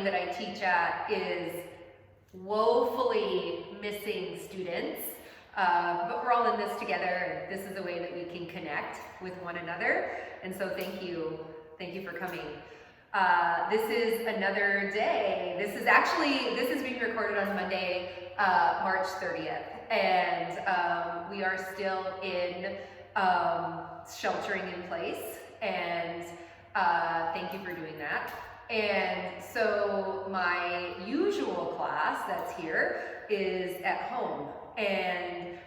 training that I teach at is woefully missing students, but we're all in this together, and this is a way that we can connect with one another. And so thank you for coming. This is another day. This is being recorded on Monday, March 30th, and we are still in sheltering in place, and thank you for doing that. And so my usual class that's here is at home, and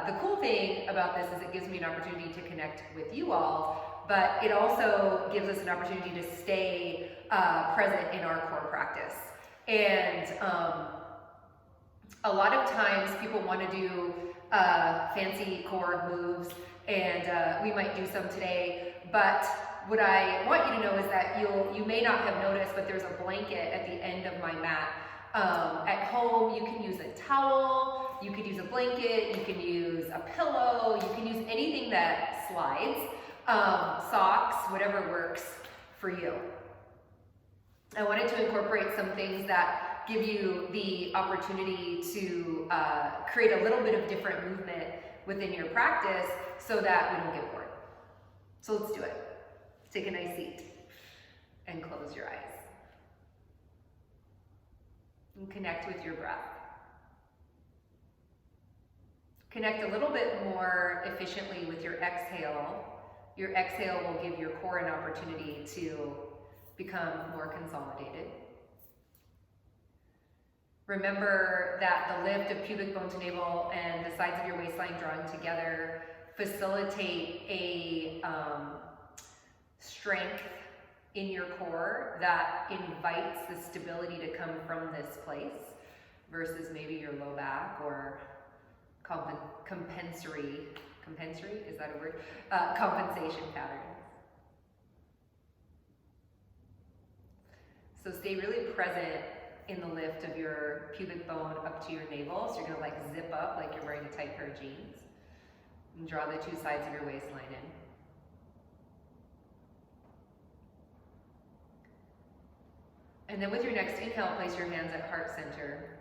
the cool thing about this is it gives me an opportunity to connect with you all, but it also gives us an opportunity to stay present in our core practice. And a lot of times people want to do fancy core moves, and we might do some today, but what I want you to know is that you may not have noticed, but there's a blanket at the end of my mat. At home, you can use a towel, you could use a blanket, you can use a pillow, you can use anything that slides, socks, whatever works for you. I wanted to incorporate some things that give you the opportunity to create a little bit of different movement within your practice so that we don't get bored. So let's do it. Take a nice seat and close your eyes. And connect with your breath. Connect a little bit more efficiently with your exhale. Your exhale will give your core an opportunity to become more consolidated. Remember that the lift of pubic bone to navel and the sides of your waistline drawing together facilitate a strength in your core that invites the stability to come from this place versus maybe your low back or compensatory, is that a word? Compensation patterns. So stay really present in the lift of your pubic bone up to your navel. So you're gonna like zip up like you're wearing a tight pair of jeans and draw the two sides of your waistline in. And then with your next inhale, place your hands at heart center.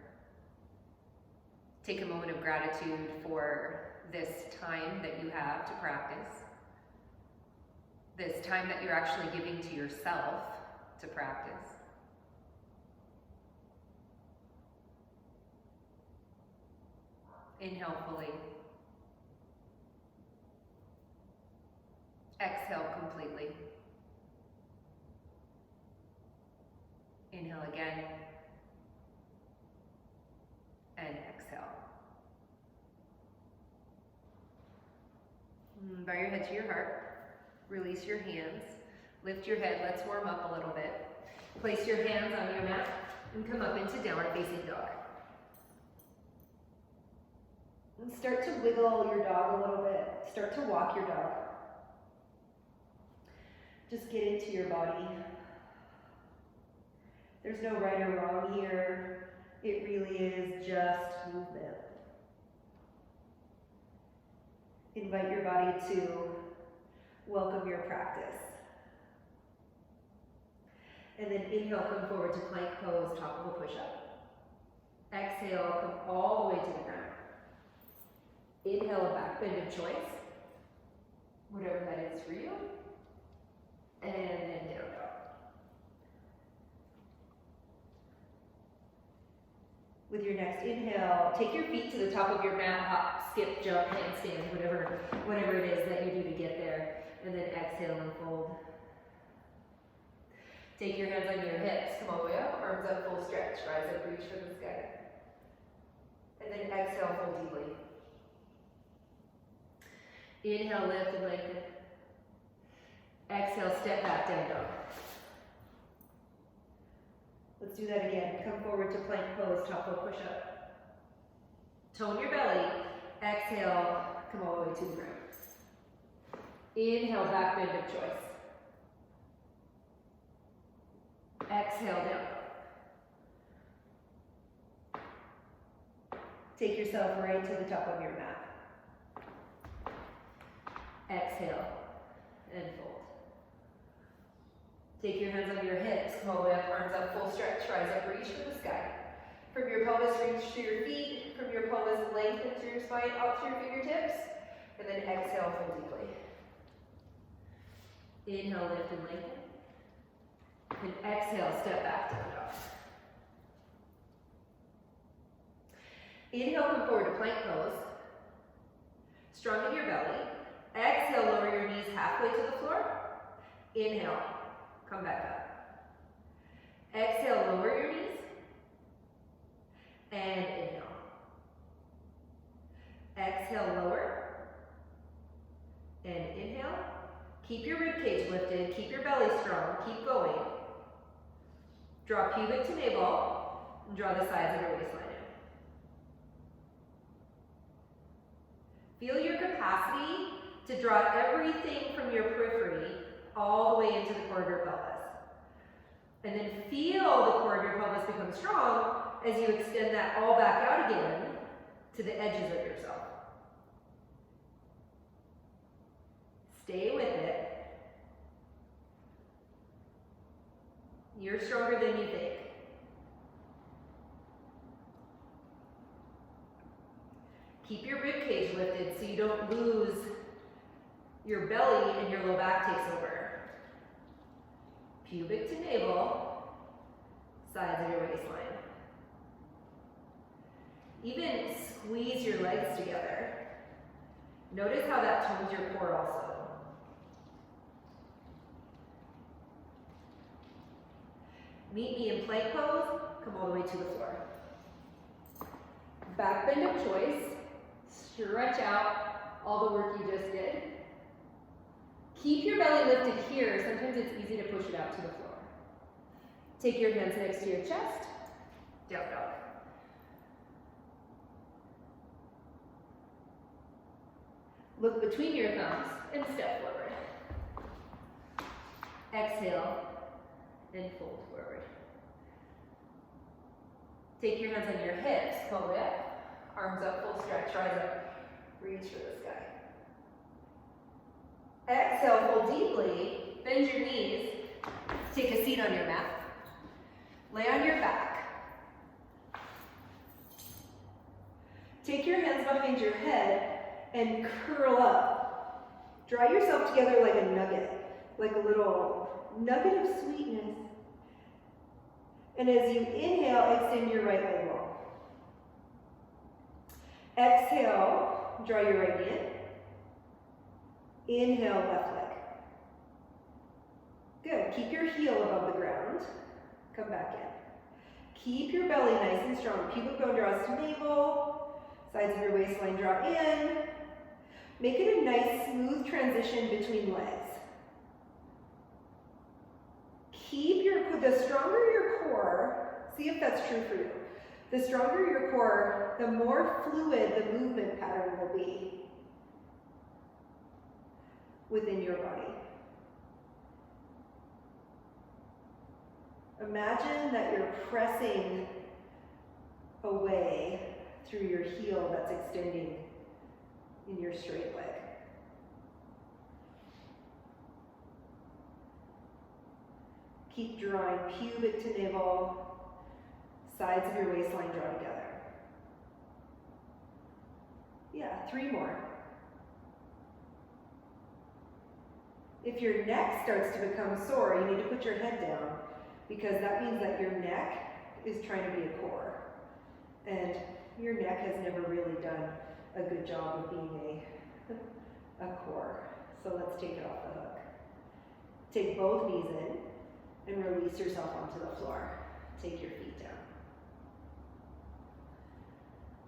Take a moment of gratitude for this time that you have to practice. This time that you're actually giving to yourself to practice. Inhale fully. Exhale completely. Inhale again, and exhale. Bow your head to your heart, release your hands, lift your head, let's warm up a little bit. Place your hands on your mat and come up into downward facing dog. And start to wiggle your dog a little bit, start to walk your dog. Just get into your body. There's no right or wrong here. It really is just movement. Invite your body to welcome your practice. And then inhale, come forward to plank pose, top of a push-up. Exhale, come all the way to the ground. Inhale, a back bend of choice, whatever that is for you. And then down dog. With your next inhale, take your feet to the top of your mat, hop, skip, jump, handstand, whatever it is that you do to get there. And then exhale and fold. Take your hands on your hips, come all the way up, arms up, full stretch, rise up, reach for the sky. And then exhale, fold deeply. Inhale, lift and lengthen. Exhale, step back, down dog. Let's do that again. Come forward to plank pose, top of push-up. Tone your belly. Exhale, come all the way to the ground. Inhale, back bend of choice. Exhale, down dog. Take yourself right to the top of your mat. Exhale and fold. Take your hands on your hips, come all the way up, arms up, full stretch, rise up, reach for the sky. From your pelvis, reach to your feet. From your pelvis, lengthen through your spine, out to your fingertips. And then exhale, fold deeply. Inhale, lift and lengthen. And exhale, step back, down dog. Inhale, come forward to plank pose. Strong in your belly. Exhale, lower your knees halfway to the floor. Inhale, come back up. Exhale, lower your knees. And inhale. Exhale, lower. And inhale. Keep your rib cage lifted. Keep your belly strong. Keep going. Draw pubic to navel. And draw the sides of your waistline in. Feel your capacity to draw everything from your periphery all the way into the core of your pelvis. And then feel the core of your pelvis become strong as you extend that all back out again to the edges of yourself. Stay with it. You're stronger than you think. Keep your rib cage lifted so you don't lose your belly and your low back takes over. Pubic to navel, sides of your waistline. Even squeeze your legs together. Notice how that tones your core also. Meet me in plank pose, come all the way to the floor. Back bend of choice, stretch out all the work you just did. Keep your belly lifted here, sometimes it's easy to push it out to the floor. Take your hands next to your chest, down dog. Look between your thumbs and step forward. Exhale and fold forward. Take your hands on your hips, all the way up. Arms up, full stretch, rise up. Reach for the sky. Exhale, fold deeply. Bend your knees. Take a seat on your mat. Lay on your back. Take your hands behind your head and curl up. Draw yourself together like a nugget, like a little nugget of sweetness. And as you inhale, extend your right leg long. Exhale, draw your right knee in. Inhale, left leg. Good. Keep your heel above the ground. Come back in. Keep your belly nice and strong. Pubic bone draws to navel. Sides of your waistline draw in. Make it a nice, smooth transition between legs. The stronger your core, see if that's true for you. The stronger your core, the more fluid the movement pattern will be within your body. Imagine that you're pressing away through your heel that's extending in your straight leg. Keep drawing pubic to navel, sides of your waistline draw together. Yeah, 3 more. If your neck starts to become sore, you need to put your head down because that means that your neck is trying to be a core. And your neck has never really done a good job of being a core. So let's take it off the hook. Take both knees in. And release yourself onto the floor. Take your feet down.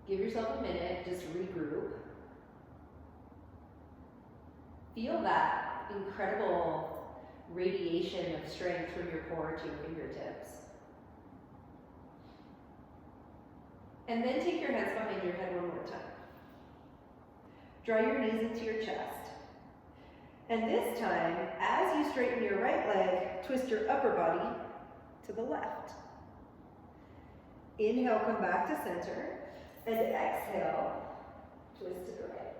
Give yourself a minute, just regroup. Feel that incredible radiation of strength from your core to your fingertips. And then take your hands behind your head one more time. Draw your knees into your chest. And this time, as you straighten your right leg, twist your upper body to the left. Inhale, come back to center. And exhale, twist to the right.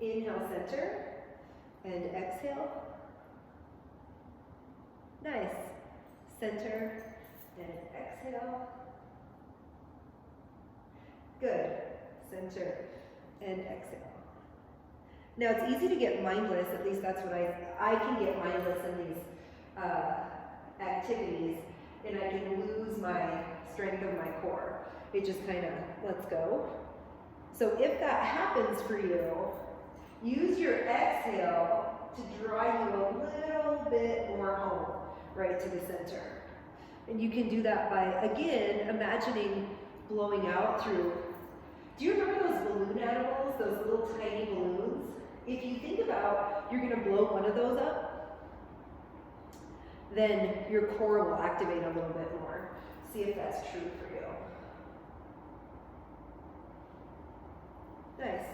Inhale, center. And exhale. Nice. center, and exhale. Good. Center and exhale. Now it's easy to get mindless, at least that's what I can get mindless in these activities, and I can lose my strength of my core. It just kind of lets go. So if that happens for you, use your exhale to draw you a little bit more home, right to the center. And you can do that by, again, imagining blowing out through. Do you remember those balloon animals, those little tiny balloons? If you think about, you're gonna blow one of those up, then your core will activate a little bit more. See if that's true for you. Nice.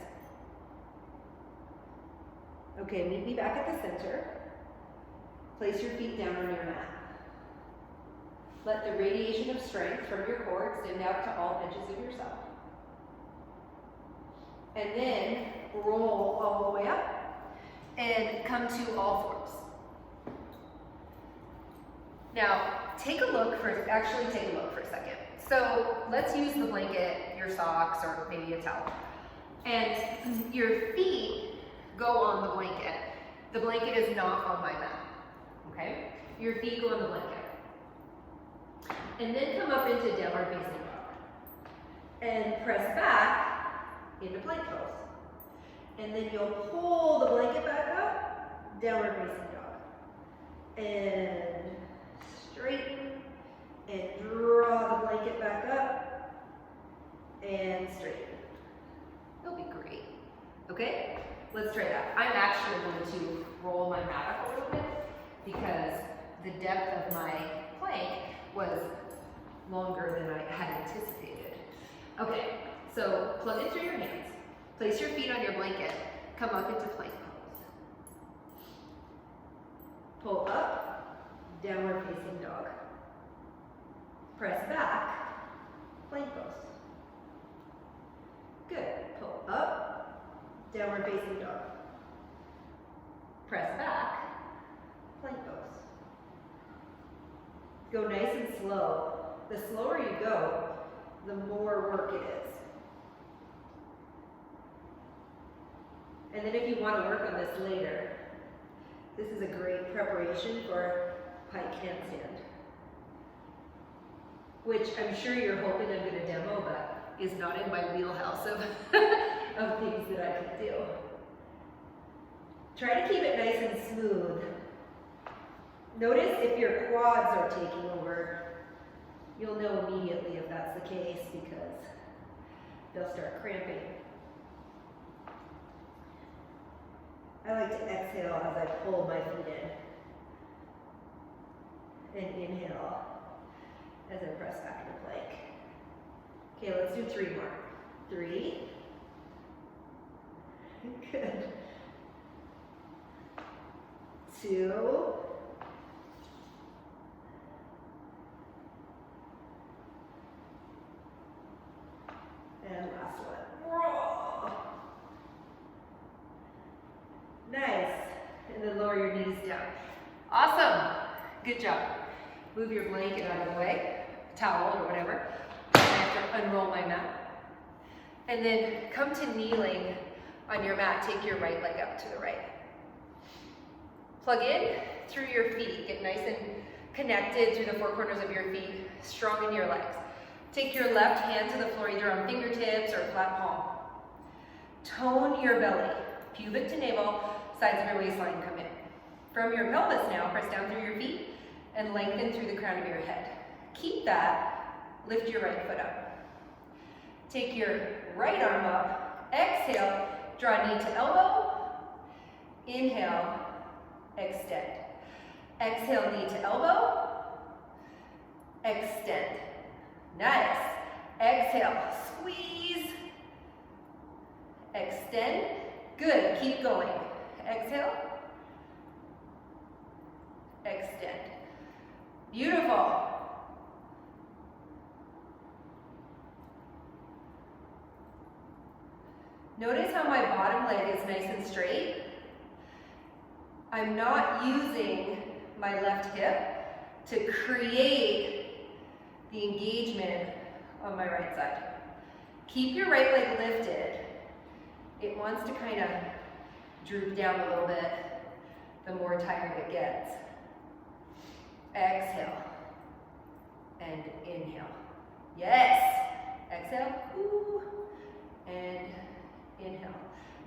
Okay, meet me back at the center. Place your feet down on your mat. Let the radiation of strength from your core extend out to all edges of yourself. And then roll all the way up and come to all fours. Now, take a look for a second. So let's use the blanket, your socks, or maybe a towel. And your feet go on the blanket. The blanket is not on my mat, okay? Your feet go on the blanket. And then come up into downward facing dog. And press back into plank pose. And then you'll pull the blanket back up, downward facing dog. And straighten, and draw the blanket back up, and straighten. It'll be great. Okay? Let's try that. I'm actually going to roll my mat up a little bit because the depth of my plank was longer than I had anticipated. Okay, so plug it through your hands. Place your feet on your blanket. Come up into plank pose. Pull up, downward facing dog. Press back, plank pose. Good. Pull up, downward facing dog. Press back, plank pose. Go nice and slow. The slower you go, the more work it is. And then if you want to work on this later, this is a great preparation for pike handstand, which I'm sure you're hoping I'm going to demo, but is not in my wheelhouse of, of things that I can do. Try to keep it nice and smooth. Notice if your quads are taking over. You'll know immediately if that's the case because they'll start cramping. I like to exhale as I pull my feet in. And inhale as I press back into plank. Okay, let's do 3 more. 3. Good. 2. And last one. Nice. And then lower your knees down. Awesome. Good job. Move your blanket out of the way, towel or whatever. I have to unroll my mat. And then come to kneeling on your mat. Take your right leg up to the right. Plug in through your feet. Get nice and connected through the 4 corners of your feet. Strong in your legs. Take your left hand to the floor, either on fingertips or flat palm. Tone your belly. Pubic to navel, sides of your waistline come in. From your pelvis now, press down through your feet and lengthen through the crown of your head. Keep that. Lift your right foot up. Take your right arm up. Exhale, draw knee to elbow. Inhale, extend. Exhale, knee to elbow. Extend. Nice. Exhale, squeeze. Extend. Good, keep going. Exhale. Extend. Beautiful. Notice how my bottom leg is nice and straight. I'm not using my left hip to create the engagement on my right side. Keep your right leg lifted. It wants to kind of droop down a little bit the more tired it gets. Exhale and inhale. Yes. Exhale. Ooh. And inhale.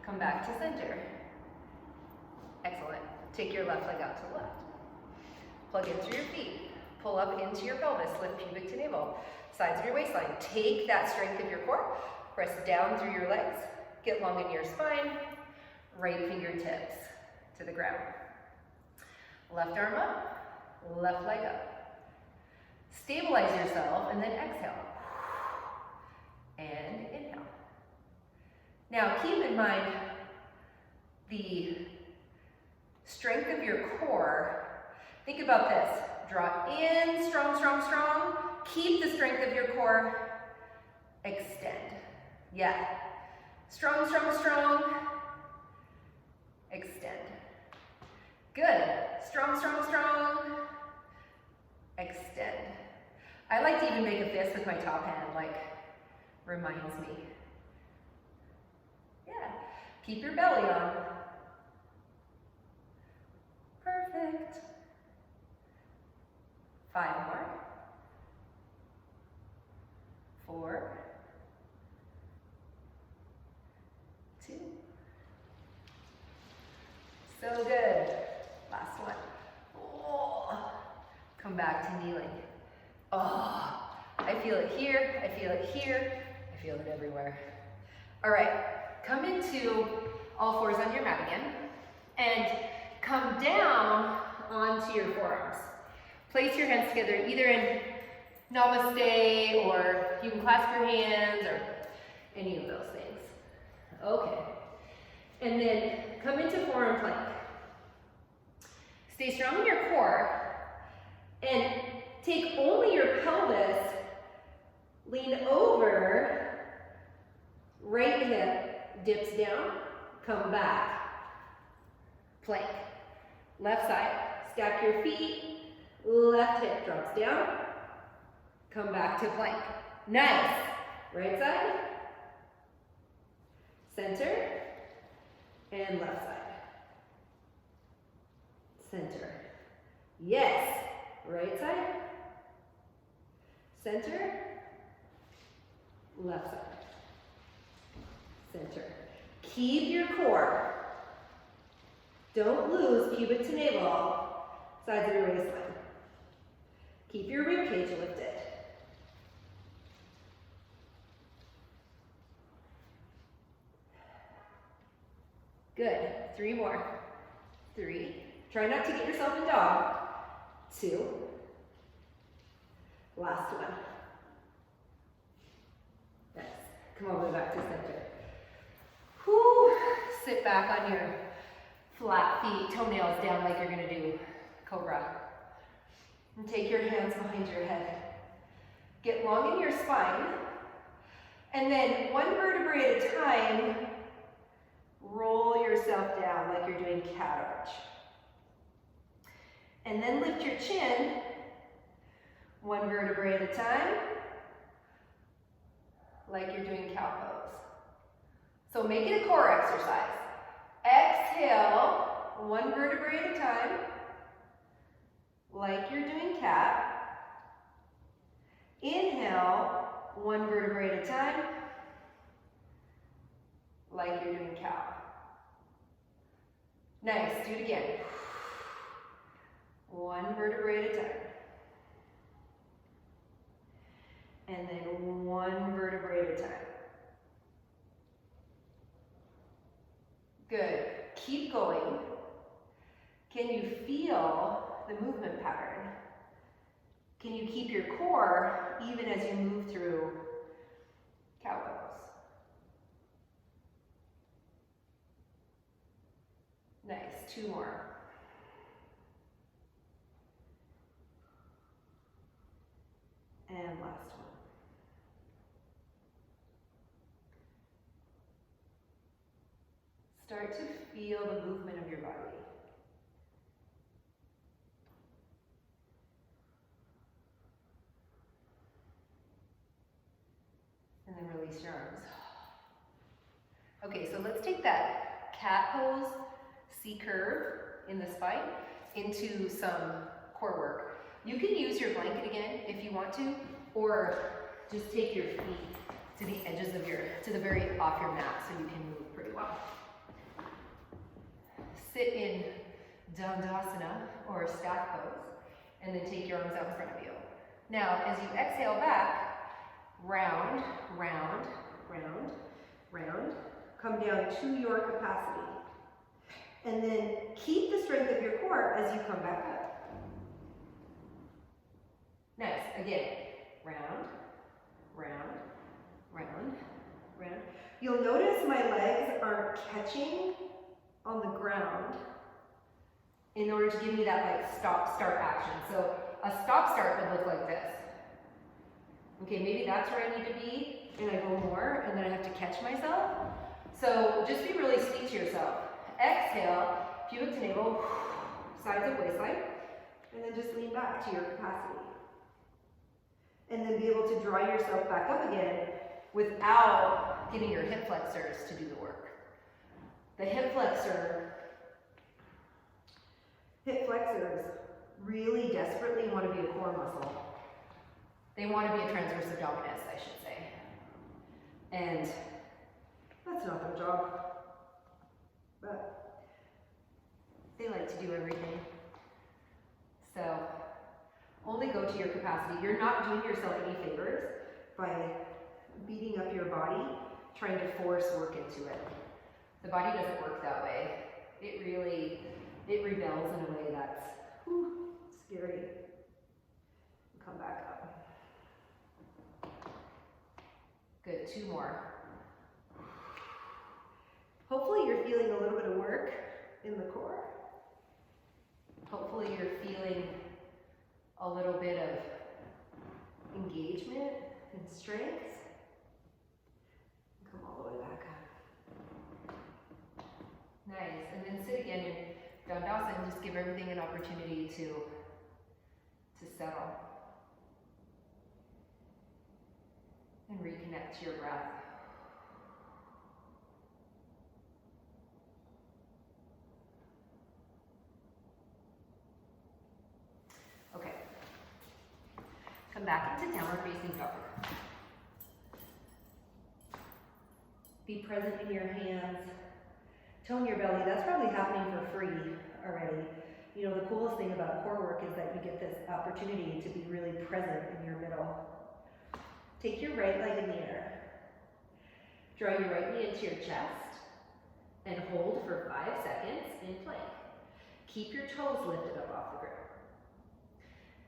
Come back to center. Excellent. Take your left leg out to the left. Plug in through your feet. Pull up into your pelvis. Lift pubic to navel. Sides of your waistline. Take that strength of your core. Press down through your legs. Get long in your spine. Right fingertips to the ground. Left arm up. Left leg up. Stabilize yourself and then exhale. And inhale. Now keep in mind the strength of your core. Think about this. Draw in, strong, strong, strong. Keep the strength of your core. Extend. Yeah. Strong, strong, strong. Extend. Good. Strong, strong, strong. Extend. I like to even make a fist with my top hand, like, reminds me. Yeah. Keep your belly on. Perfect. 5 more. 4. 2. So good. Last one. Oh. Come back to kneeling. Oh, I feel it here, I feel it here, I feel it everywhere. All right, come into all fours on your mat again, and come down onto your forearms. Place your hands together either in namaste, or you can clasp your hands, or any of those things. Okay, and then come into forearm plank. Stay strong in your core, and take only your pelvis, lean over, right hip dips down, come back, plank. Left side, stack your feet, left hip drops down, come back to plank. Nice. Right side, center, and left side. Center. Yes. Right side, center, left side, center. Keep your core. Don't lose pubic to navel, sides of your waistline. Keep your rib cage lifted. Good. 3 more. 3. Try not to get yourself in dog. 2. Last one. Nice. Come all the way back to center. Whew. Sit back on your flat feet, toenails down like you're going to do cobra. And take your hands behind your head. Get long in your spine. And then 1 vertebrae at a time, roll yourself down like you're doing cat arch. And then lift your chin, 1 vertebrae at a time, like you're doing cow pose. So make it a core exercise. Exhale, 1 vertebrae at a time, like you're doing cat. Inhale, 1 vertebrae at a time, like you're doing cow. Nice, do it again. 1 vertebrae at a time. And then 1 vertebrae at a time. Good. Keep going. Can you feel the movement pattern? Can you keep your core even as you move through cow pose? Nice. 2 more. And last one. Start to feel the movement of your body. And release your arms. Okay, so let's take that cat pose, C curve in the spine into some core work. You can use your blanket again if you want to, or just take your feet to the edges of to the very off your mat so you can move pretty well. Sit in Dandasana or staff pose, and then take your arms out in front of you. Now, as you exhale back, round, round, round, round, come down to your capacity. And then keep the strength of your core as you come back up. Nice, again, round, round, round, round. You'll notice my legs aren't catching on the ground in order to give me that like stop-start action. So a stop-start would look like this. Okay, maybe that's where I need to be, and I go more, and then I have to catch myself. So just be really sweet to yourself. Exhale, pubic to navel, sides of waistline, and then just lean back to your capacity. And then be able to draw yourself back up again without getting your hip flexors to do the work. The hip flexors really desperately want to be a core muscle. They want to be a transverse abdominis, I should say. And that's not their job. But they like to do everything. So only go to your capacity. You're not doing yourself any favors by beating up your body, trying to force work into it. The body doesn't work that way. It rebels in a way that's scary. Come back up. Good, 2 more. Hopefully you're feeling a little bit of work in the core. Hopefully you're feeling a little bit of engagement and strength. Come all the way back up. Nice, and then sit again in Dandasana and just give everything an opportunity to settle. And reconnect to your breath. Okay. Come back into downward facing dog. Be present in your hands. Tone your belly. That's probably happening for free already. You know, the coolest thing about core work is that you get this opportunity to be really present in your middle. Take your right leg in the air. Draw your right knee into your chest and hold for 5 seconds in plank. Keep your toes lifted up off the ground.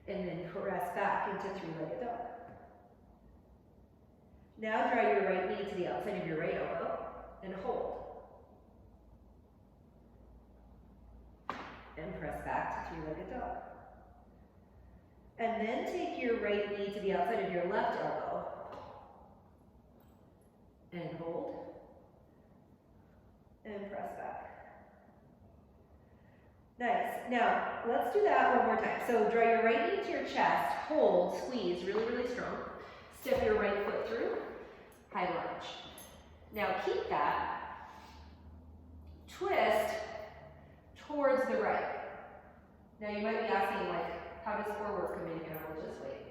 And then press back into 3-legged dog. Now draw your right knee to the outside of your right elbow and hold. And press back to 3-legged dog. And then take your right knee to the outside of your left elbow. And hold. And press back. Nice. Now, let's do that one more time. So draw your right knee to your chest, hold, squeeze really, really strong. Step your right foot through, high lunge. Now keep that. Twist towards the right. Now you might be asking, like, how does core work come in here? We'll just wait.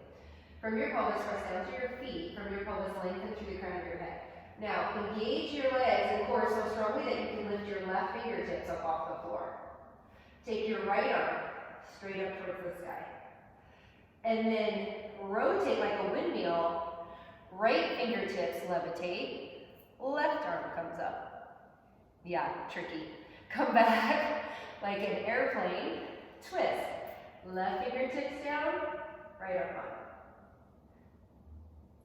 From your pelvis, press down to your feet. From your pelvis, lengthen through the crown of your head. Now, engage your legs and core so strongly that you can lift your left fingertips up off the floor. Take your right arm straight up towards the sky. And then rotate like a windmill. Right fingertips levitate. Left arm comes up. Yeah, tricky. Come back like an airplane. Twist. Left fingertips down. Right arm up.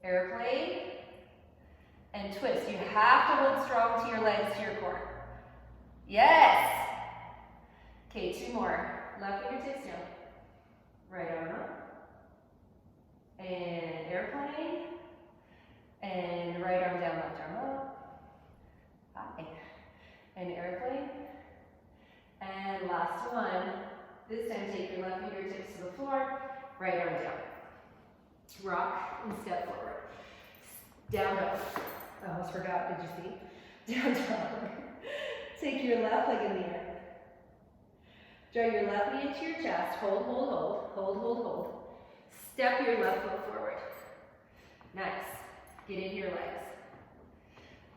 Airplane. And twist. You have to hold strong to your legs, to your core. Yes! Okay, 2 more. Left fingertips down. Right arm up. And airplane. And right arm down, left arm up. Hi. And airplane. And last one. This time take your left fingertips to the floor. Right arm down. Rock and step forward. Down dog. I almost forgot, did you see? Down dog. Take your left leg in the air. Draw your left knee into your chest. Hold, hold, hold. Hold, hold, hold. Step your left foot forward. Nice. Get into your legs.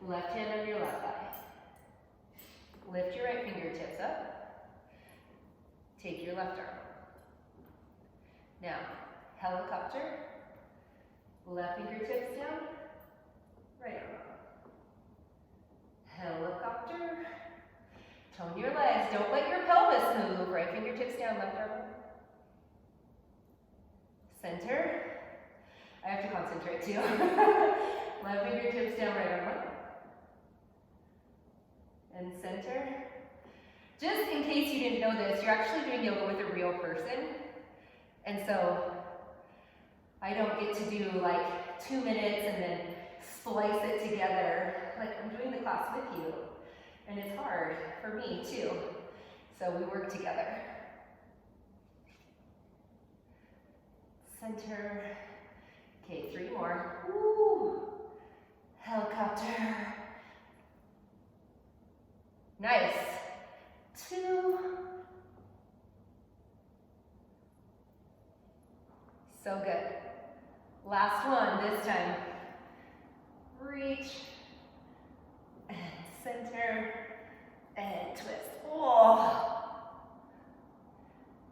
Left hand on your left thigh. Lift your right fingertips up. Take your left arm. Now, helicopter. Left fingertips down. Right arm up. Helicopter. Tone your legs. Don't let your pelvis move. Right fingertips down, left arm up. Center. I have to concentrate too. Left fingertips down, right arm up. And center. Just in case you didn't know this, you're actually doing yoga with a real person. And so I don't get to do like 2 minutes and then splice it together. Like I'm doing the class with you. And it's hard for me too. So we work together. Center. Okay, 3 more. Woo. Helicopter. Nice. 2. So good. Last one this time. Reach. And center. And twist. Oh.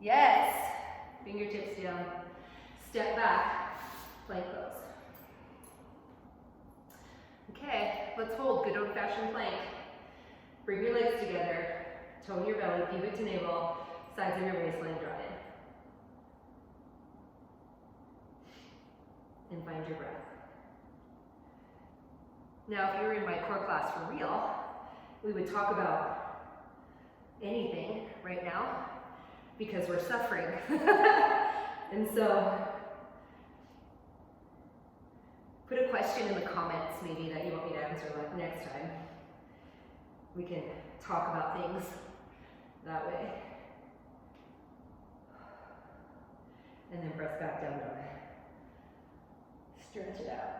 Yes. Fingertips down. Step back. Plank pose. Okay, let's hold good old-fashioned plank. Bring your legs together. Tone your belly, pubic to navel. Sides of your waistline draw in. And find your breath. Now, if you were in my core class for real, we would talk about anything right now because we're suffering. And so, put a question in the comments maybe that you want me to answer next time. We can talk about things that way. And then press back down on it. Stretch it out.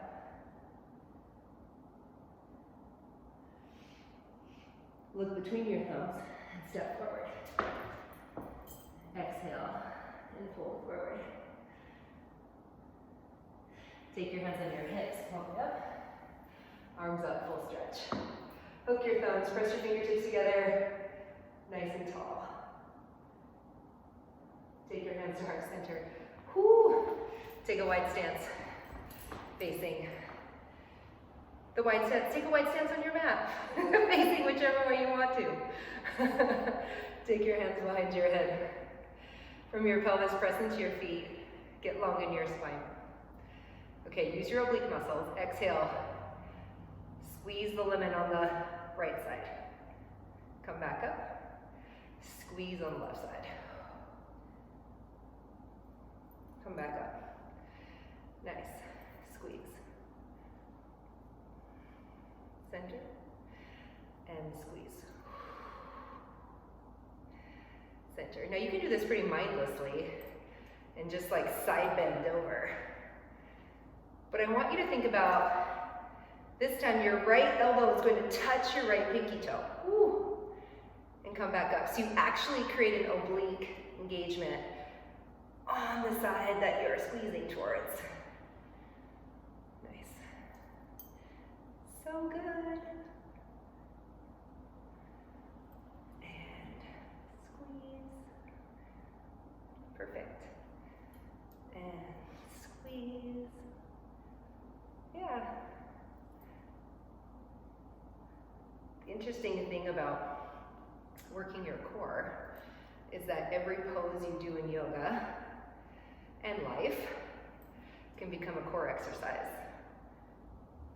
Look between your thumbs and step forward. Exhale and fold forward. Take your hands on your hips, palm it up. Arms up, full stretch. Hook your thumbs, press your fingertips together, nice and tall. Take your hands to heart center. Whoo. Take a wide stance, facing the wide stance. Take a wide stance on your mat, facing whichever way you want to. Take your hands behind your head. From your pelvis, press into your feet. Get long in your spine. Okay, use your oblique muscles. Exhale. Squeeze the lemon on the right side. Come back up. Squeeze on the left side. Come back up. Nice. Squeeze. Center. And squeeze. Center. Now you can do this pretty mindlessly and just like side bend over. But I want you to think about this time your right elbow is going to touch your right pinky toe. Woo. And come back up. So you actually create an oblique engagement on the side that you're squeezing towards. Nice. So good. And squeeze. Perfect. And squeeze. Yeah. The interesting thing about working your core is that every pose you do in yoga and life can become a core exercise.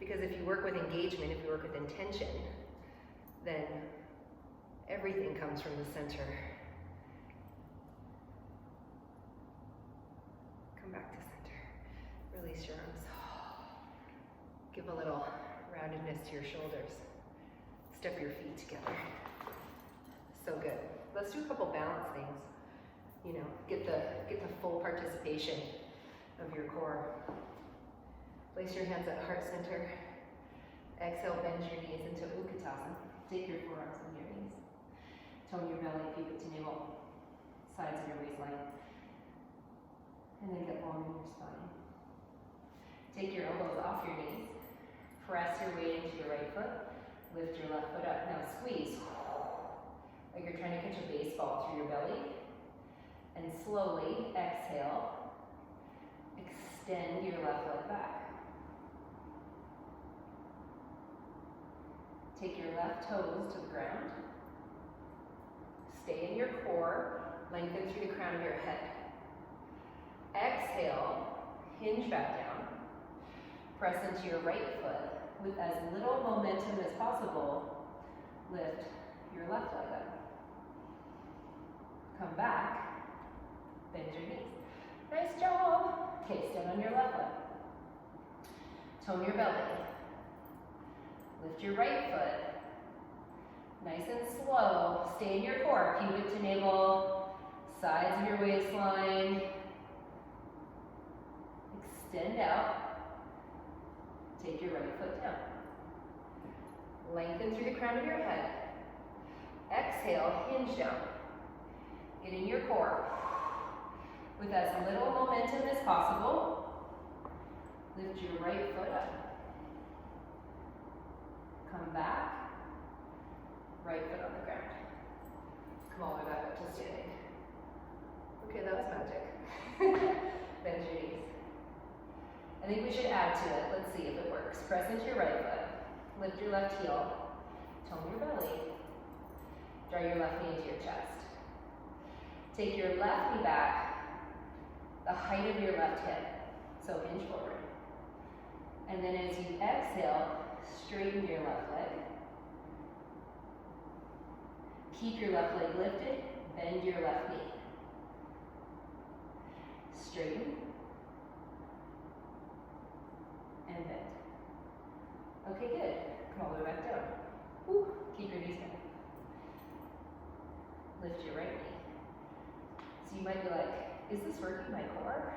Because if you work with engagement, if you work with intention, then everything comes from the center. Come back to center. Release your arms. Give a little roundedness to your shoulders. Step your feet together. So good. Let's do a couple balance things. You know, get the full participation of your core. Place your hands at heart center. Exhale, bend your knees into Utkatasana. Take your forearms on your knees. Tone your belly, pivot to navel, sides of your waistline. And then get long in your spine. Take your elbows off your knees. Press your weight into your right foot. Lift your left foot up. Now squeeze. Like you're trying to catch a baseball through your belly. And slowly exhale. Extend your left leg back. Take your left toes to the ground. Stay in your core. Lengthen through the crown of your head. Exhale. Hinge back down. Press into your right foot. With as little momentum as possible, lift your left leg up. Come back. Bend your knees. Nice job. Okay, stand on your left leg. Tone your belly. Lift your right foot. Nice and slow. Stay in your core. Pivot to navel. Sides of your waistline. Extend out. Take your right foot down. Lengthen through the crown of your head. Exhale, hinge down. Get in your core. With as little momentum as possible, lift your right foot up. Come back. Right foot on the ground. Come all the way back up to standing. Okay, that was magic. Bend your knees. I think we should add to it. Let's see if it works. Press into your right foot. Lift your left heel. Tone your belly. Draw your left knee into your chest. Take your left knee back the height of your left hip. So hinge forward. And then as you exhale, straighten your left leg. Keep your left leg lifted. Bend your left knee. Straighten. And bend. Okay, good. Come all the way back down. Woo. Keep your knees down. Lift your right knee. So you might be like, is this working my core?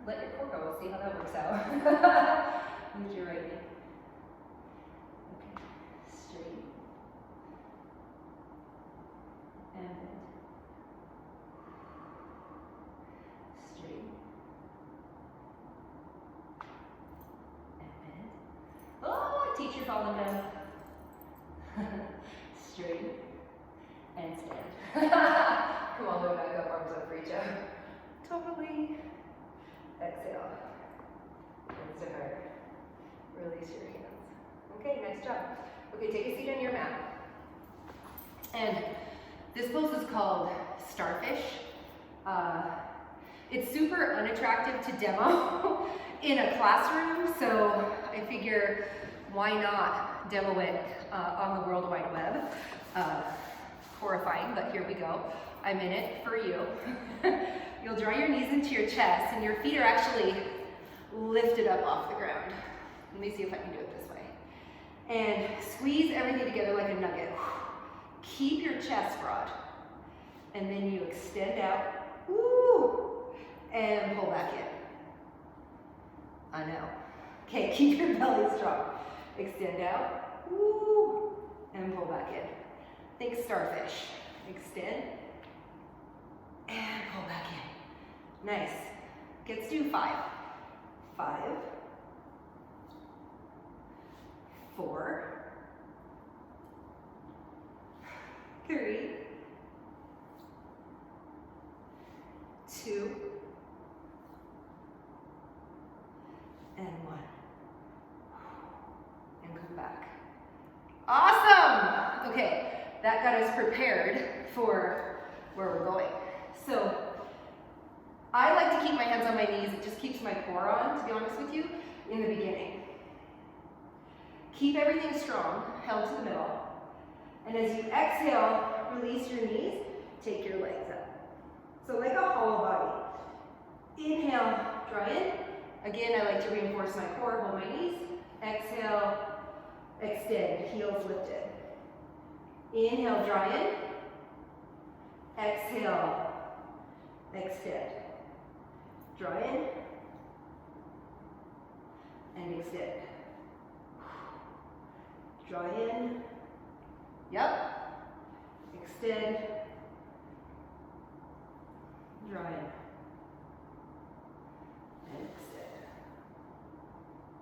Let your core go. See how that works out. Lift your right knee. Okay. Straight. And bend. Straight. Oh, teacher falling down. Straight and stand. Come all the way back up, arms up, reach up. Totally. Exhale. Hands to heart. Release your hands. Okay, nice job. Okay, take a seat on your mat. And this pose is called Starfish. It's super unattractive to demo in a classroom, so I figure why not demo it on the World Wide Web. Horrifying, but here we go. I'm in it for you. You'll draw your knees into your chest and your feet are actually lifted up off the ground. Let me see if I can do it this way. And squeeze everything together like a nugget. Keep your chest broad. And then you extend out. Woo! And pull back in. I know. Okay, keep your belly strong. Extend out. Woo! And pull back in. Think starfish. Extend. And pull back in. Nice. Let's do 5. 5. 4. 3. 2. And 1. And come back. Awesome! Okay, that got us prepared for where we're going. So, I like to keep my hands on my knees. It just keeps my core on, to be honest with you, in the beginning. Keep everything strong, held to the middle. And as you exhale, release your knees, take your legs up. So like a hollow body. Inhale, draw in. Again, I like to reinforce my core, hold my knees. Exhale, extend, heels lifted. Inhale, draw in. Exhale, extend. Draw in. extend. Draw in. Yep. Extend. Draw in. And extend.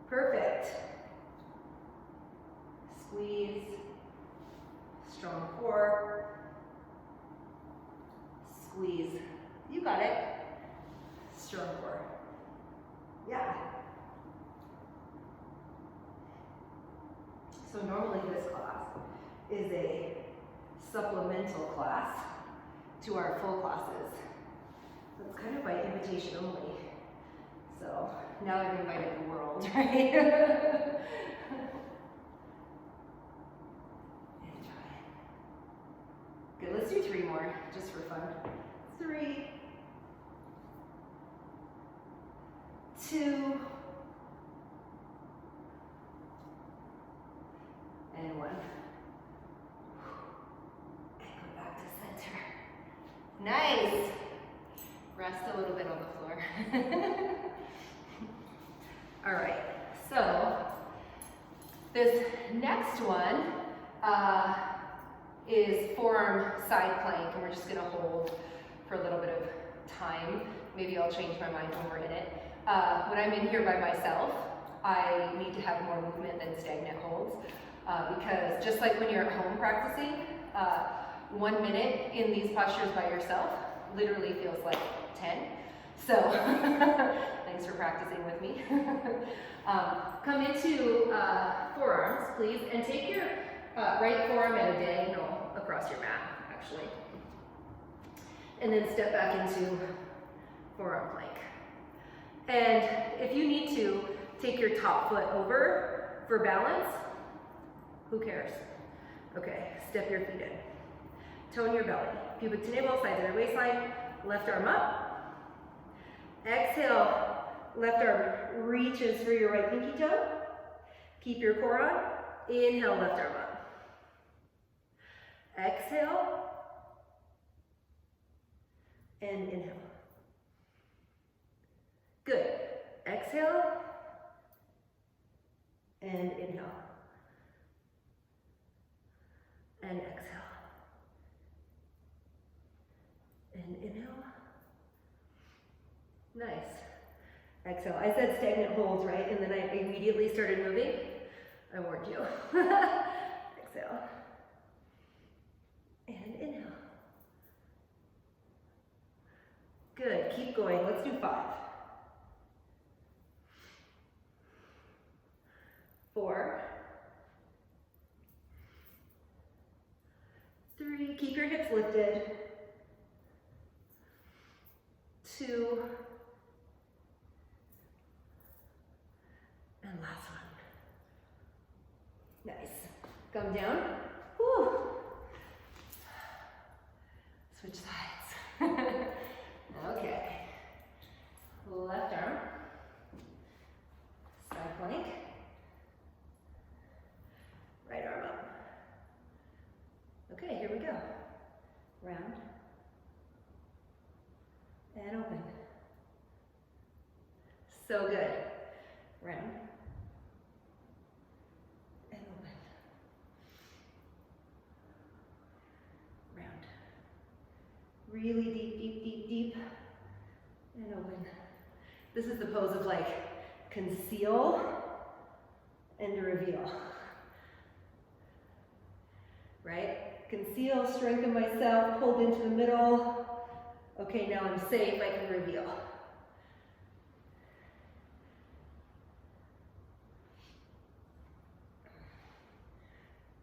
Perfect. Squeeze. Strong core. Squeeze. You got it. Strong core. Yeah. So normally this class is a supplemental class to our full classes. So it's kind of by invitation only. So now I've invited the world, right? And try it. Good, let's do 3 more, just for fun. 3, 2, and 1. And go back to center. Nice. Rest a little bit on the floor. All right, so this next one is forearm side plank, and we're just gonna hold for a little bit of time. Maybe I'll change my mind when we're in it. When I'm in here by myself, I need to have more movement than stagnant holds, because just like when you're at home practicing, 1 minute in these postures by yourself literally feels like 10. So thanks for practicing with me. Come into forearms, please, and take your right forearm at a diagonal across your mat, actually. And then step back into forearm plank. And if you need to, take your top foot over for balance. Who cares? Okay, step your feet in. Tone your belly. Pubic to navel, sides of your waistline. Left arm up. Exhale, left arm reaches for your right pinky toe. Keep your core on. Inhale, left arm up. Exhale. And inhale. Good. Exhale. And inhale. And exhale. And inhale. Nice. Exhale. I said stagnant holds, right? And then I immediately started moving. I warned you. Exhale. And inhale. Good. Keep going. Let's do 5. 4. 3. Keep your hips lifted. 2. And last one. Nice. Come down. Whew. Switch sides. Okay. Left arm. Side plank. Right arm up. Okay, here we go. Round. And open. So good. Round. And open. Round. Really deep, deep, deep, deep. And open. This is the pose of like conceal and reveal. Right? Conceal, strengthen myself, pulled into the middle. Okay, now I'm safe, I can reveal.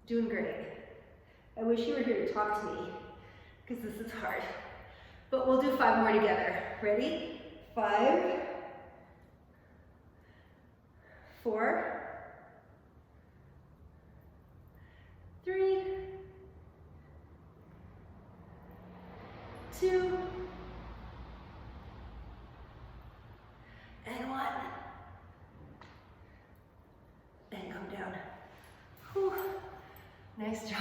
Doing great. I wish you were here to talk to me, because this is hard. But we'll do 5 more together. Ready? 5, 4, 3, 2, and 1. And come down. Whew. Nice job.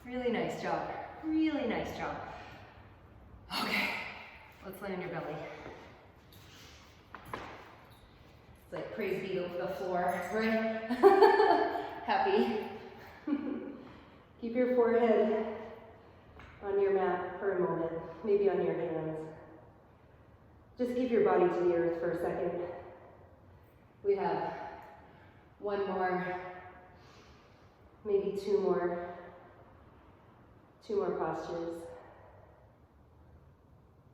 Really nice job. Really nice job. Okay, let's lay on your belly. It's like praise be the floor, right? Happy. Keep your forehead on your mat for a moment, maybe on your hands. Just give your body to the earth for a second. We have one more, maybe two more postures.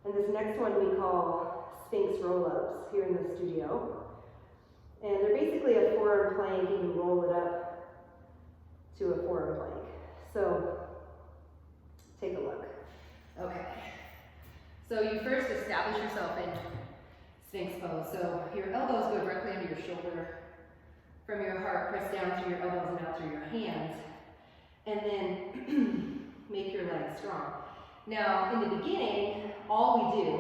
And this next one we call Sphinx roll-ups here in the studio. And they're basically a forearm plank. You can roll it up to a forearm plank. So take a look. Okay. So you first establish yourself in Sphinx pose. So your elbows go directly under your shoulder. From your heart, press down through your elbows and out through your hands. And then make your legs strong. Now, in the beginning, all we do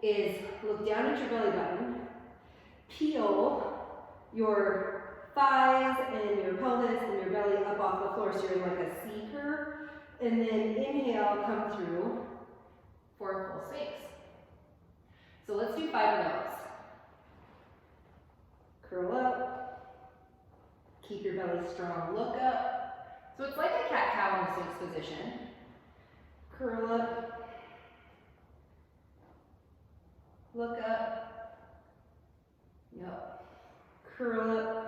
is look down at your belly button, peel your thighs and your pelvis and your belly up off the floor so you're in like a C curve. And then inhale, come through for a full Sphinx. So let's do 5 of those. Curl up. Keep your belly strong. Look up. So it's like a cat-cow in the Sphinx position. Curl up. Look up. Yep. Curl up.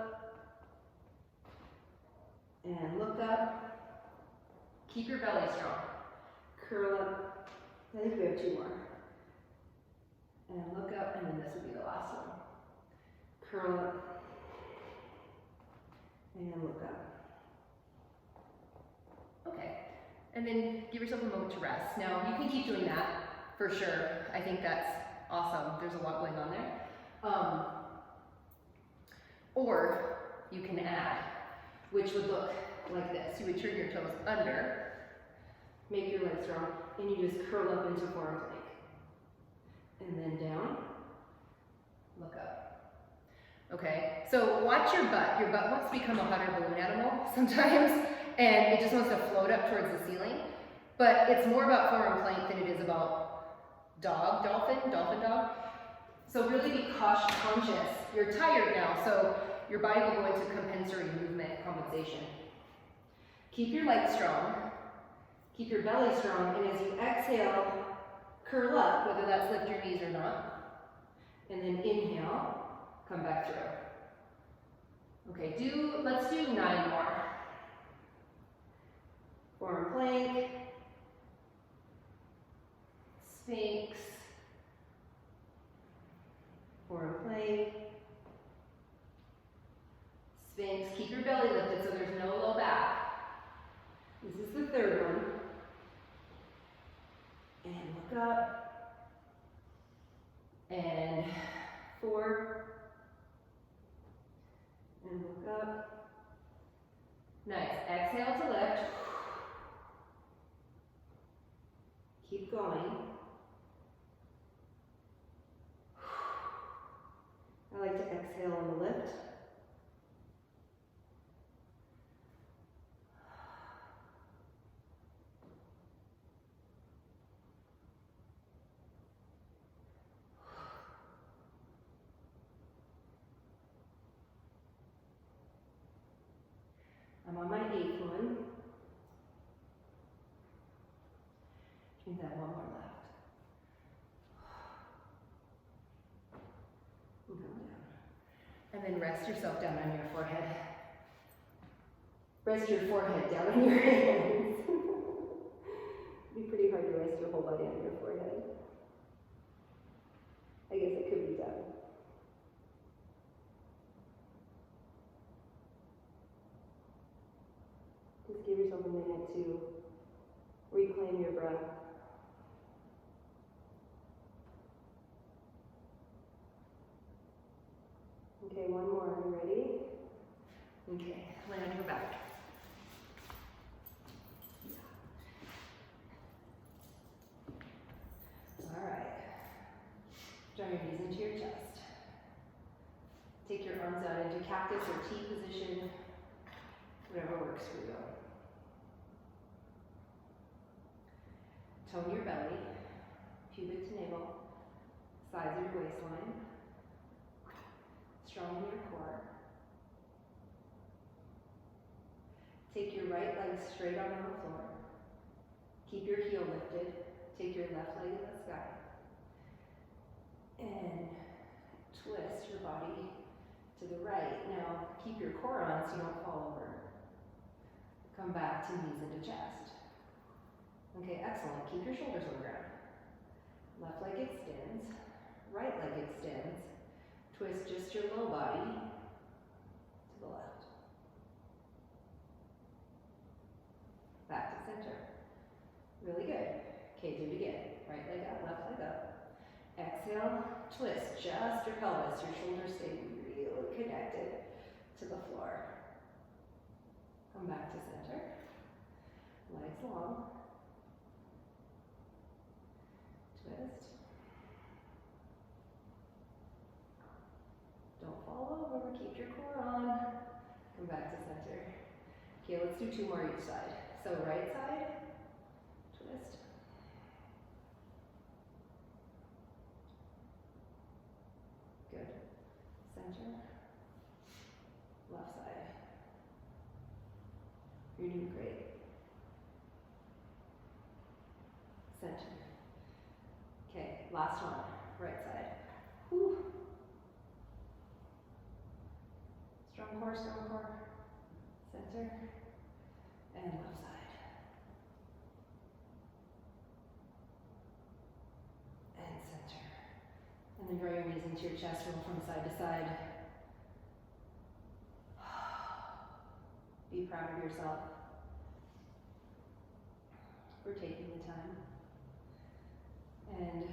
And look up. Keep your belly strong. Curl up. I think we have 2 more. And look up, and then this will be the last one. Curl up. And look up. Okay. And then give yourself a moment to rest. Now, you can keep doing that, for sure. I think that's awesome. There's a lot going on there. Or you can add, which would look like this. You would turn your toes under, make your legs strong, and you just curl up into forearm plank. And then down, look up. Okay, so watch your butt. Your butt wants to become a hot air balloon animal sometimes, and it just wants to float up towards the ceiling. But it's more about forearm plank than it is about dolphin dog. So really be conscious. You're tired now, so your body will go into compensatory movement compensation. Keep your legs strong. Keep your belly strong, and as you exhale, curl up, whether that's lift your knees or not. And then inhale, come back through. Okay, let's do 9 more. Forearm plank, Sphinx, forearm plank, Sphinx. Keep your belly lifted so there's no low back. This is the 3rd one. And look up. And 4. And look up. Nice. Exhale to lift. Keep going. I like to exhale on the lift. I'm on my 8th one. Which means I have 1 more left. And come down. And then rest yourself down on your forehead. Rest your forehead down on your hands. It'd be pretty hard to rest your whole body on your forehead. I guess it could be done. Just give yourself a minute to reclaim your breath. Okay, 1 more. Are you ready? Okay, lay on your back. All right. Draw your knees into your chest. Take your arms out into cactus or T position, whatever works for you. Tone your belly, pubic to navel, sides of your waistline. strong in your core. Take your right leg straight out on the floor. Keep your heel lifted. Take your left leg in the sky. And twist your body to the right. Now, keep your core on so you don't fall over. Come back to knees into chest. Okay, excellent. Keep your shoulders on the ground. Left leg extends. Right leg extends. Twist just your low body to the left. Back to center. Really good. Okay, do it again. Right leg up, left leg up. Exhale, twist just your pelvis. Your shoulders stay really connected to the floor. Come back to center. Legs long. Twist. Don't fall over. Keep your core on. Come back to center. Okay, let's do 2 more each side. So right side. Twist. Good. Center. Left side. You're doing great. Center. Okay, last one. Right side. Whew. Strong core, strong core. Center. And left side. And center. And then draw your knees into your chest, roll from side to side. Be proud of yourself for taking the time. And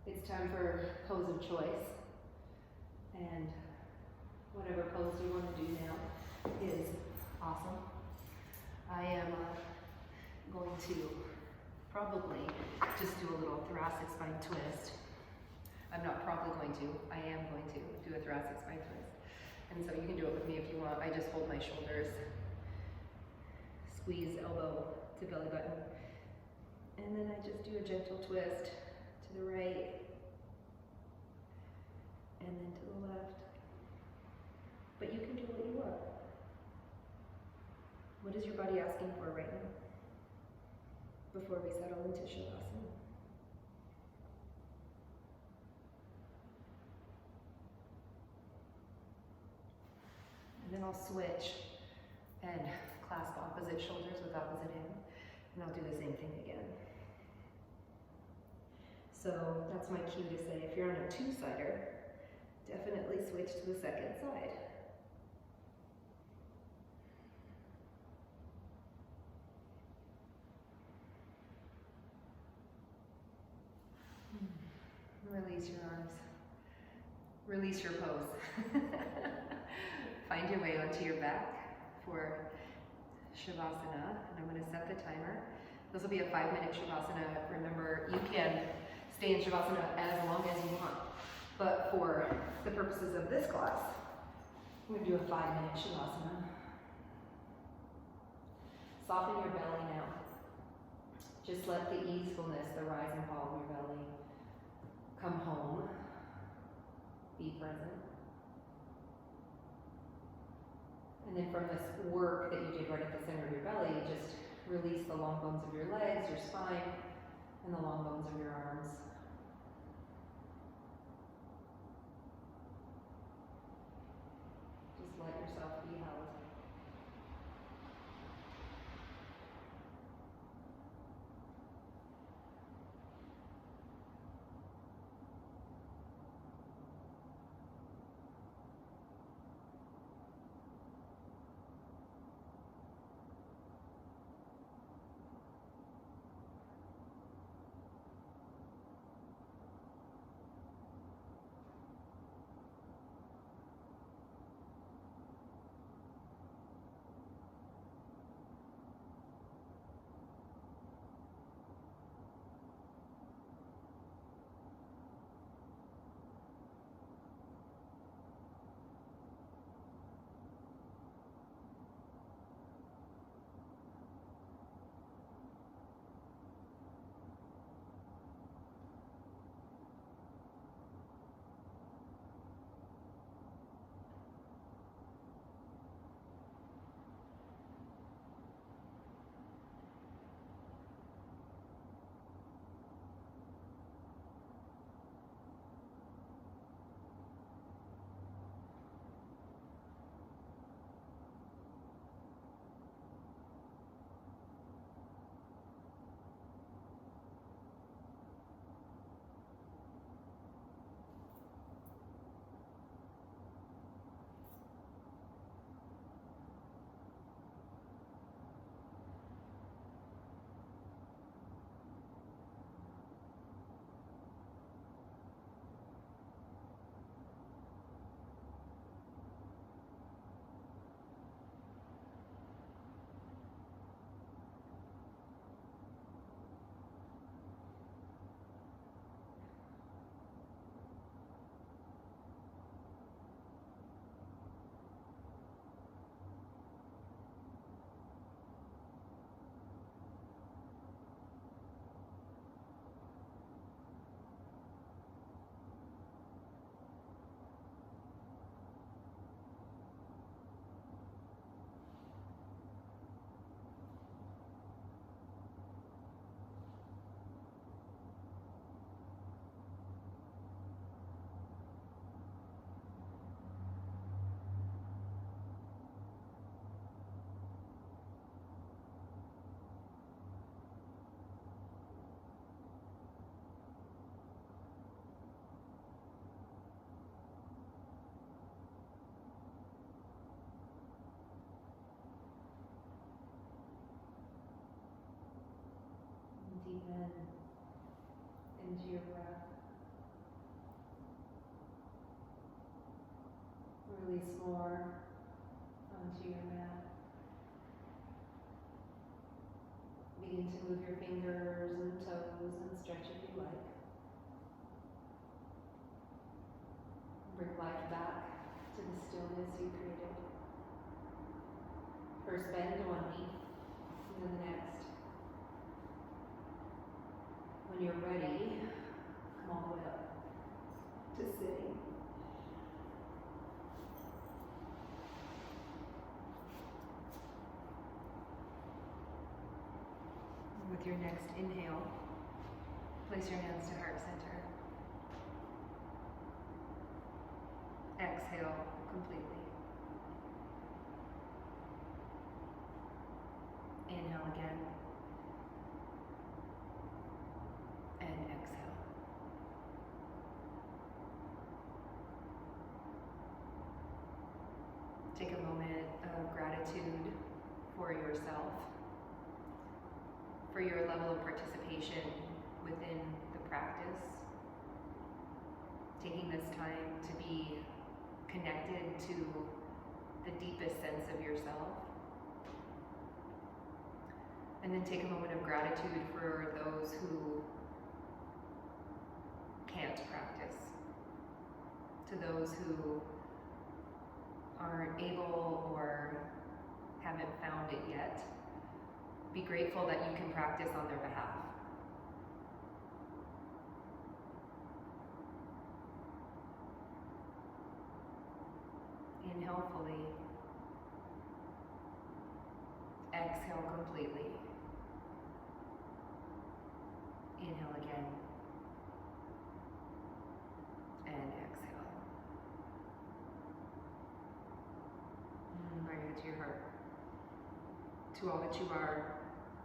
it's time for pose of choice. And whatever pose you want to do now is awesome. I am going to probably just do a little thoracic spine twist. I'm not probably going to, I am going to do a thoracic spine twist. And so you can do it with me if you want. I just hold my shoulders, squeeze elbow to belly button, and then I just do a gentle twist to the right, and then to the left. But you can do what you want. What is your body asking for right now? Before we settle into Shavasana. And then I'll switch and clasp opposite shoulders with opposite hand. And I'll do the same thing again. So that's my cue to say, if you're on a 2-sider, definitely switch to the second side. Release your arms. Release your pose. Find your way onto your back for Shavasana, and I'm going to set the timer. This will be a 5-minute Shavasana. Remember, you can stay in Shavasana as long as you want, but for the purposes of this class, I'm going to do a 5-minute Shavasana. Soften your belly now. Just let the easefulness, the rise and fall of your belly come home. Be present. And then from this work that you did right at the center of your belly, just release the long bones of your legs, your spine, and the long bones of your arms. Just let yourself be held. into your breath. Release more onto your mat. Begin to move your fingers and toes and stretch if you like. Bring life back to the stillness you created. First bend one knee, and then the next. When you're ready, come all the way up to sitting. With your next inhale, place your hands to heart center. Exhale completely. Inhale again. And exhale. Take a moment of gratitude for yourself, for your level of participation within the practice, taking this time to be connected to the deepest sense of yourself. And then take a moment of gratitude for those who can't practice, to those who aren't able or haven't found it yet. Be grateful that you can practice on their behalf. Inhale fully. Exhale completely. Inhale again. And exhale. Bring it to your heart. To all that you are,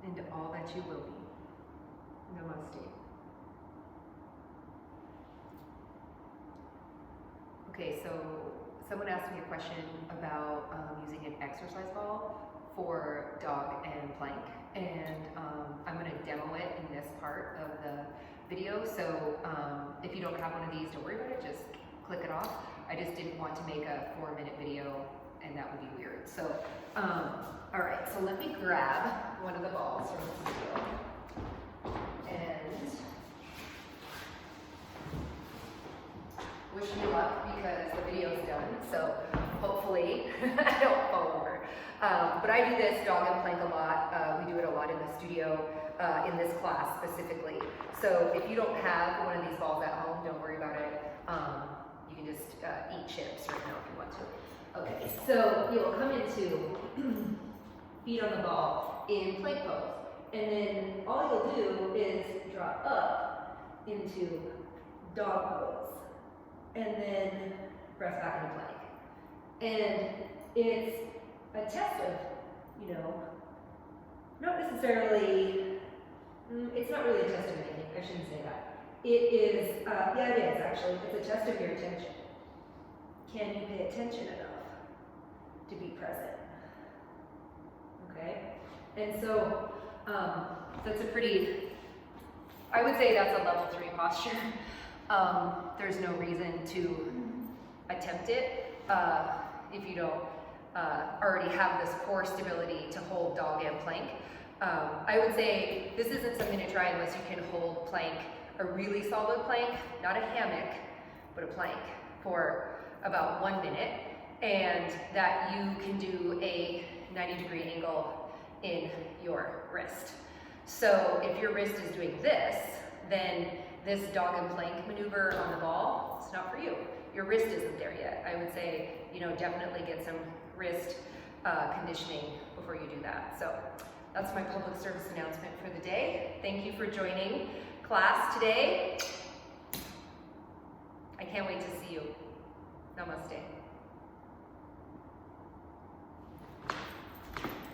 and to all that you will be. Namaste. Okay, so someone asked me a question about using an exercise ball for dog and plank, and I'm going to demo it in this part of the video. So if you don't have one of these, don't worry about it, just click it off. I just didn't want to make a 4-minute video, and that would be weird. So, all right, so let me grab one of the balls from the video, and wish me luck because the video's done, so hopefully I don't fall over. But I do this dog and plank a lot. We do it a lot in the studio, in this class specifically. So if you don't have one of these balls at home, don't worry about it. You can just eat chips right now if you want to. Okay, so you'll come into feet on the ball in plank pose. And then all you'll do is drop up into dog pose. And then press back into plank. And it's a test of, not necessarily, it's not really a test of anything, I shouldn't say that. It is, yeah it is actually, it's a test of your attention. Can you pay attention enough to be present? Okay? And so, that's a pretty, I would say that's a level 3 posture. There's no reason to attempt it if you don't already have this core stability to hold dog and plank. I would say this isn't something to try unless you can hold plank, a really solid plank, not a hammock, but a plank for about 1 minute, and that you can do a 90-degree angle in your wrist. So if your wrist is doing this, then this dog and plank maneuver on the ball, it's not for you. Your wrist isn't there yet. I would say, definitely get some wrist conditioning before you do that. So that's my public service announcement for the day. Thank you for joining class today. I can't wait to see you. Namaste.